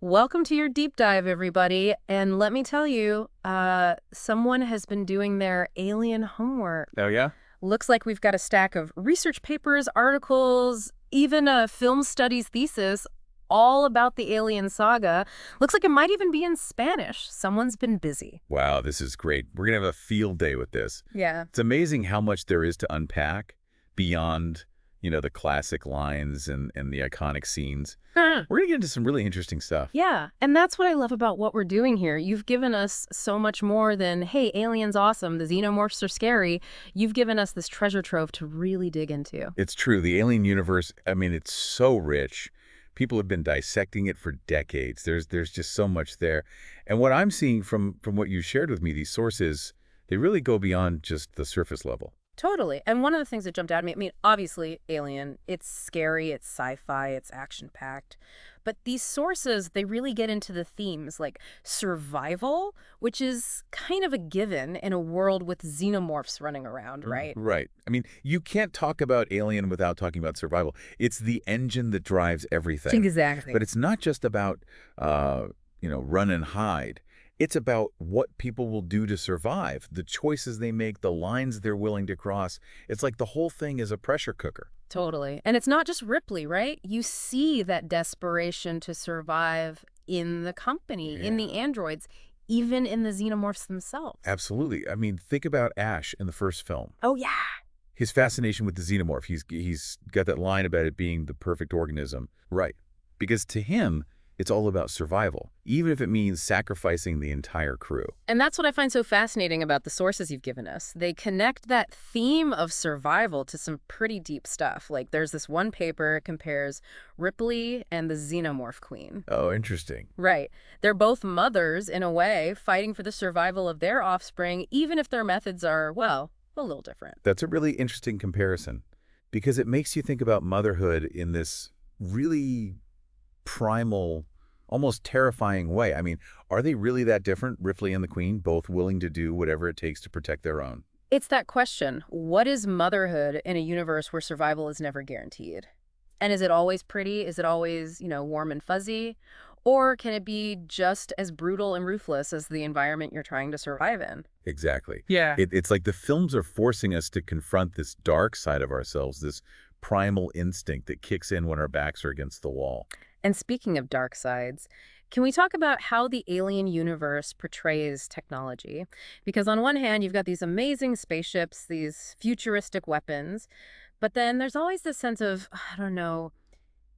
Welcome to your deep dive, everybody. And let me tell you, someone has been doing their alien homework. Oh, yeah? Looks like we've got a stack of research papers, articles, even a film studies thesis, all about the alien saga. Looks like it might even be in Spanish. Someone's been busy. Wow, this is great. We're going to have a field day with this. Yeah. It's amazing how much there is to unpack beyond, the classic lines and the iconic scenes. We're going to get into some really interesting stuff. Yeah, and that's what I love about what we're doing here. You've given us so much more than, hey, aliens awesome, the xenomorphs are scary. You've given us this treasure trove to really dig into. It's true. The alien universe, it's so rich. People have been dissecting it for decades. There's just so much there. And what I'm seeing from what you shared with me, these sources, they really go beyond just the surface level. Totally. And one of the things that jumped out at me, obviously, Alien, it's scary, it's sci-fi, it's action-packed. But these sources, they really get into the themes like survival, which is kind of a given in a world with xenomorphs running around, right? Right. You can't talk about Alien without talking about survival. It's the engine that drives everything. Exactly. But it's not just about, run and hide. It's about what people will do to survive, the choices they make, the lines they're willing to cross. It's like the whole thing is a pressure cooker. Totally. And it's not just Ripley, right? You see that desperation to survive in the company, in the androids, even in the xenomorphs themselves. Absolutely. Think about Ash in the first film. Oh, yeah. His fascination with the xenomorph. He's got that line about it being the perfect organism. Right. Because to him, it's all about survival, even if it means sacrificing the entire crew. And that's what I find so fascinating about the sources you've given us. They connect that theme of survival to some pretty deep stuff. Like there's this one paper compares Ripley and the xenomorph queen. Oh, interesting. Right. They're both mothers, in a way, fighting for the survival of their offspring, even if their methods are, well, a little different. That's a really interesting comparison because it makes you think about motherhood in this really primal, almost terrifying way. Are they really that different, Ripley and the Queen, both willing to do whatever it takes to protect their own? It's that question. What is motherhood in a universe where survival is never guaranteed? And is it always pretty? Is it always, warm and fuzzy? Or can it be just as brutal and ruthless as the environment you're trying to survive in? Exactly. Yeah. It's like the films are forcing us to confront this dark side of ourselves, this primal instinct that kicks in when our backs are against the wall. And speaking of dark sides, can we talk about how the alien universe portrays technology? Because on one hand, you've got these amazing spaceships, these futuristic weapons, but then there's always this sense of,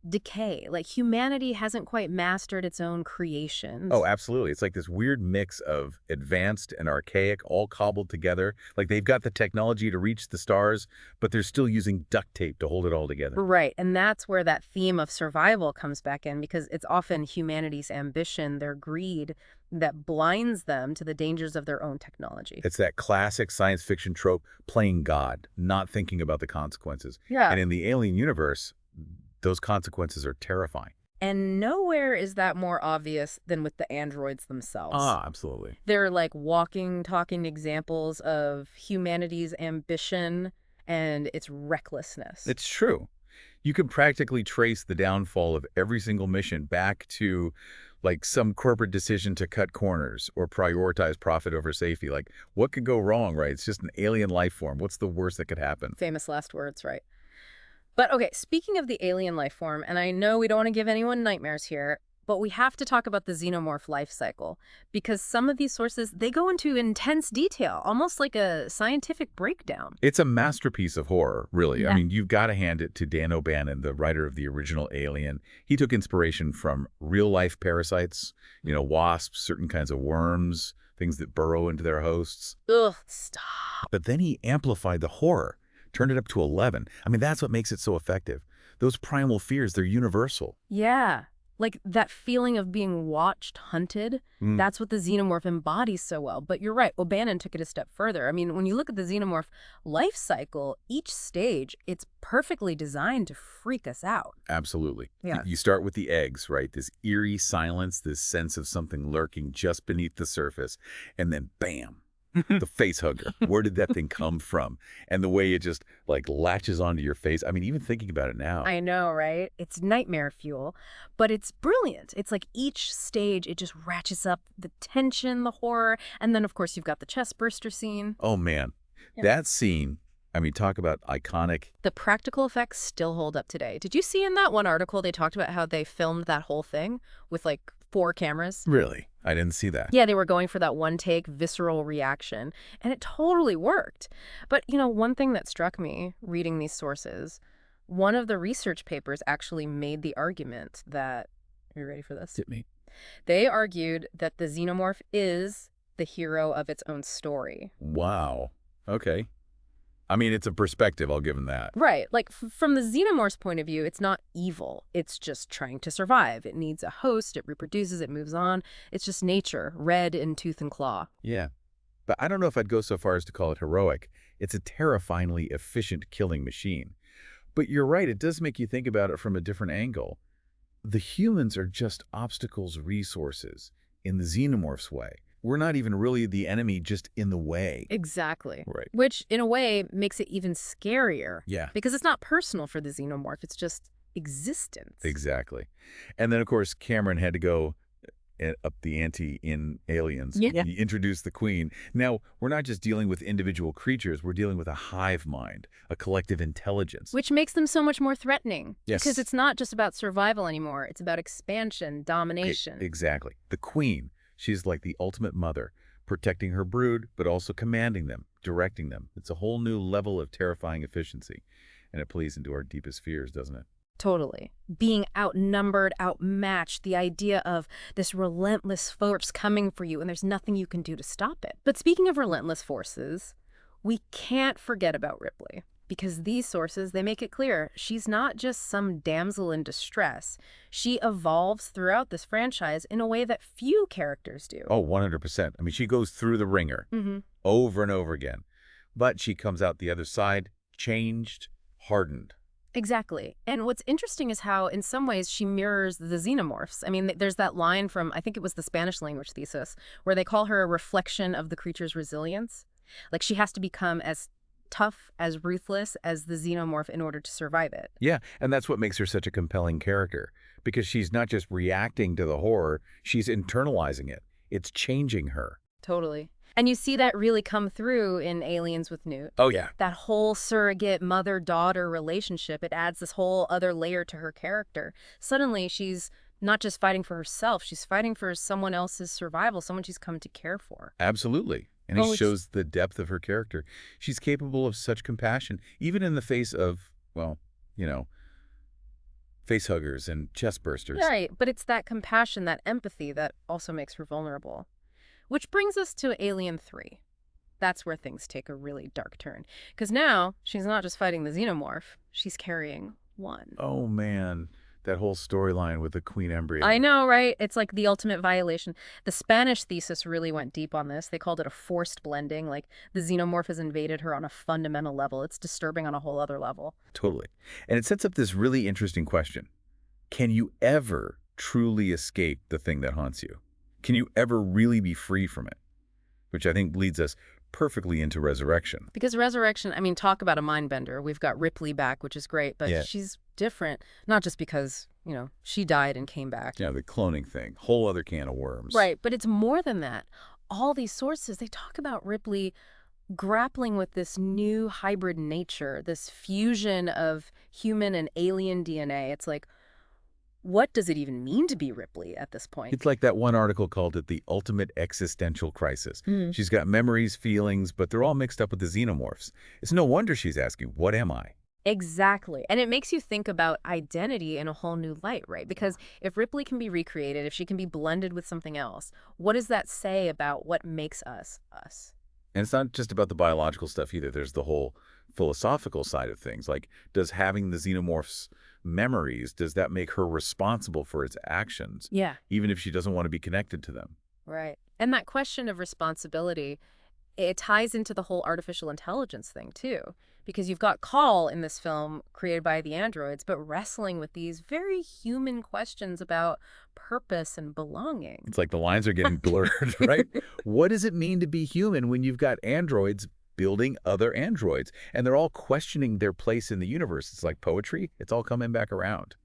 decay. Like humanity hasn't quite mastered its own creations. Oh, absolutely. It's like this weird mix of advanced and archaic all cobbled together. Like they've got the technology to reach the stars, but they're still using duct tape to hold it all together. Right. And that's where that theme of survival comes back in, because it's often humanity's ambition, their greed, that blinds them to the dangers of their own technology. It's that classic science fiction trope, playing God, not thinking about the consequences. Yeah. And in the alien universe, those consequences are terrifying. And nowhere is that more obvious than with the androids themselves. Ah, absolutely. They're like walking, talking examples of humanity's ambition and its recklessness. It's true. You can practically trace the downfall of every single mission back to like some corporate decision to cut corners or prioritize profit over safety. Like what could go wrong, right? It's just an alien life form. What's the worst that could happen? Famous last words, right? But okay, speaking of the alien life form, and I know we don't want to give anyone nightmares here, but we have to talk about the xenomorph life cycle, because some of these sources, they go into intense detail, almost like a scientific breakdown. It's a masterpiece of horror, really. Yeah. You've got to hand it to Dan O'Bannon, the writer of the original Alien. He took inspiration from real-life parasites, wasps, certain kinds of worms, things that burrow into their hosts. Ugh, stop. But then he amplified the horror, turned it up to 11. That's what makes it so effective. Those primal fears, they're universal. Yeah. Like that feeling of being watched, hunted, that's what the xenomorph embodies so well. But you're right, O'Bannon took it a step further. When you look at the xenomorph life cycle, each stage, it's perfectly designed to freak us out. Absolutely. Yeah. You start with the eggs, right? This eerie silence, this sense of something lurking just beneath the surface. And then, bam, The face hugger. Where did that thing come from? And the way it just, like, latches onto your face. I mean, even thinking about it now. I know, right? It's nightmare fuel, but it's brilliant. It's like each stage, it just ratchets up the tension, the horror, and then, of course, you've got the chest burster scene. Oh, man. Yeah. That scene, I mean, talk about iconic. The practical effects still hold up today. Did you see in that one article they talked about how they filmed that whole thing with like 4 cameras? Really? I didn't see that. Yeah, they were going for that one take visceral reaction, and it totally worked. But, one thing that struck me reading these sources, one of the research papers actually made the argument that, are you ready for this? Hit me. They argued that the xenomorph is the hero of its own story. Wow. Okay. I mean, it's a perspective, I'll give him that. Right. Like, from the xenomorph's point of view, it's not evil. It's just trying to survive. It needs a host. It reproduces. It moves on. It's just nature, red in tooth and claw. Yeah. But I don't know if I'd go so far as to call it heroic. It's a terrifyingly efficient killing machine. But you're right, it does make you think about it from a different angle. The humans are just obstacles, resources, in the xenomorph's way. We're not even really the enemy, just in the way. Exactly. Right. Which, in a way, makes it even scarier. Yeah. Because it's not personal for the xenomorph. It's just existence. Exactly. And then, of course, Cameron had to go up the ante in Aliens. Yeah. He introduced the Queen. Now, we're not just dealing with individual creatures. We're dealing with a hive mind, a collective intelligence. Which makes them so much more threatening. Yes. Because it's not just about survival anymore. It's about expansion, domination. Exactly. The Queen. She's like the ultimate mother, protecting her brood, but also commanding them, directing them. It's a whole new level of terrifying efficiency. And it plays into our deepest fears, doesn't it? Totally. Being outnumbered, outmatched, the idea of this relentless force coming for you and there's nothing you can do to stop it. But speaking of relentless forces, we can't forget about Ripley. Because these sources, they make it clear she's not just some damsel in distress. She evolves throughout this franchise in a way that few characters do. Oh, 100%. I mean, she goes through the ringer over and over again. But she comes out the other side changed, hardened. Exactly. And what's interesting is how, in some ways, she mirrors the xenomorphs. I mean, there's that line from, I think it was the Spanish language thesis, where they call her a reflection of the creature's resilience. Like, she has to become as tough, as ruthless as the xenomorph in order to survive it. Yeah, and that's what makes her such a compelling character. Because she's not just reacting to the horror, she's internalizing it. It's changing her. Totally. And you see that really come through in Aliens with Newt. Oh, yeah. That whole surrogate mother-daughter relationship, it adds this whole other layer to her character. Suddenly, she's not just fighting for herself, she's fighting for someone else's survival, someone she's come to care for. Absolutely. And it shows the depth of her character. She's capable of such compassion, even in the face of, well, face huggers and chest bursters. Right, but it's that compassion, that empathy that also makes her vulnerable. Which brings us to Alien 3. That's where things take a really dark turn. Because now, she's not just fighting the xenomorph, she's carrying one. Oh, man. That whole storyline with the queen embryo. I know, right? It's like the ultimate violation. The Spanish thesis really went deep on this. They called it a forced blending. Like, the xenomorph has invaded her on a fundamental level. It's disturbing on a whole other level. Totally. And it sets up this really interesting question. Can you ever truly escape the thing that haunts you? Can you ever really be free from it? Which I think leads us perfectly into Resurrection. Because Resurrection, I mean, talk about a mind bender. We've got Ripley back, which is great, but she's different, not just because, she died and came back. Yeah, the cloning thing. Whole other can of worms. Right, but it's more than that. All these sources, they talk about Ripley grappling with this new hybrid nature, this fusion of human and alien DNA. It's like, what does it even mean to be Ripley at this point? It's like that one article called it the ultimate existential crisis. She's got memories, feelings, but they're all mixed up with the xenomorphs. It's no wonder she's asking, what am I? Exactly. And it makes you think about identity in a whole new light, right? Because if Ripley can be recreated, if she can be blended with something else, what does that say about what makes us, us? And it's not just about the biological stuff either. There's the whole philosophical side of things. Like, does having the xenomorphs' memories, does that make her responsible for its actions? Yeah. Even if she doesn't want to be connected to them? Right. And that question of responsibility, it ties into the whole artificial intelligence thing, too. Because you've got Call in this film created by the androids, but wrestling with these very human questions about purpose and belonging. It's like the lines are getting blurred, right? What does it mean to be human when you've got androids building other androids, and they're all questioning their place in the universe? It's like poetry. It's all coming back around.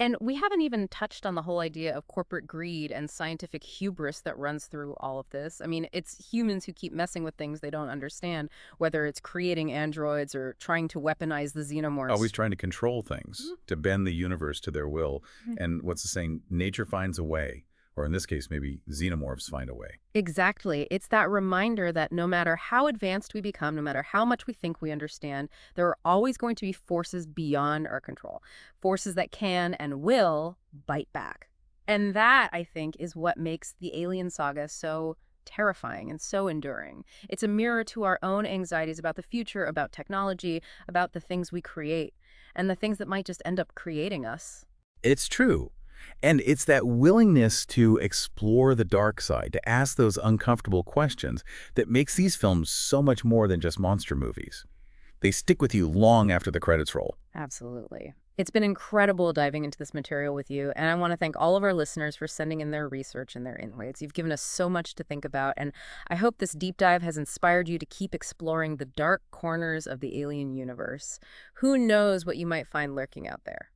And we haven't even touched on the whole idea of corporate greed and scientific hubris that runs through all of this. I mean, it's humans who keep messing with things they don't understand, whether it's creating androids or trying to weaponize the Always xenomorphs. trying to control things, to bend the universe to their will. Mhm. And what's the saying? Nature finds a way. Or in this case, maybe xenomorphs find a way. Exactly. It's that reminder that no matter how advanced we become, no matter how much we think we understand, there are always going to be forces beyond our control, forces that can and will bite back. And that, I think, is what makes the Alien saga so terrifying and so enduring. It's a mirror to our own anxieties about the future, about technology, about the things we create, and the things that might just end up creating us. It's true. And it's that willingness to explore the dark side, to ask those uncomfortable questions, that makes these films so much more than just monster movies. They stick with you long after the credits roll. Absolutely. It's been incredible diving into this material with you, and I want to thank all of our listeners for sending in their research and their insights. You've given us so much to think about, and I hope this deep dive has inspired you to keep exploring the dark corners of the alien universe. Who knows what you might find lurking out there?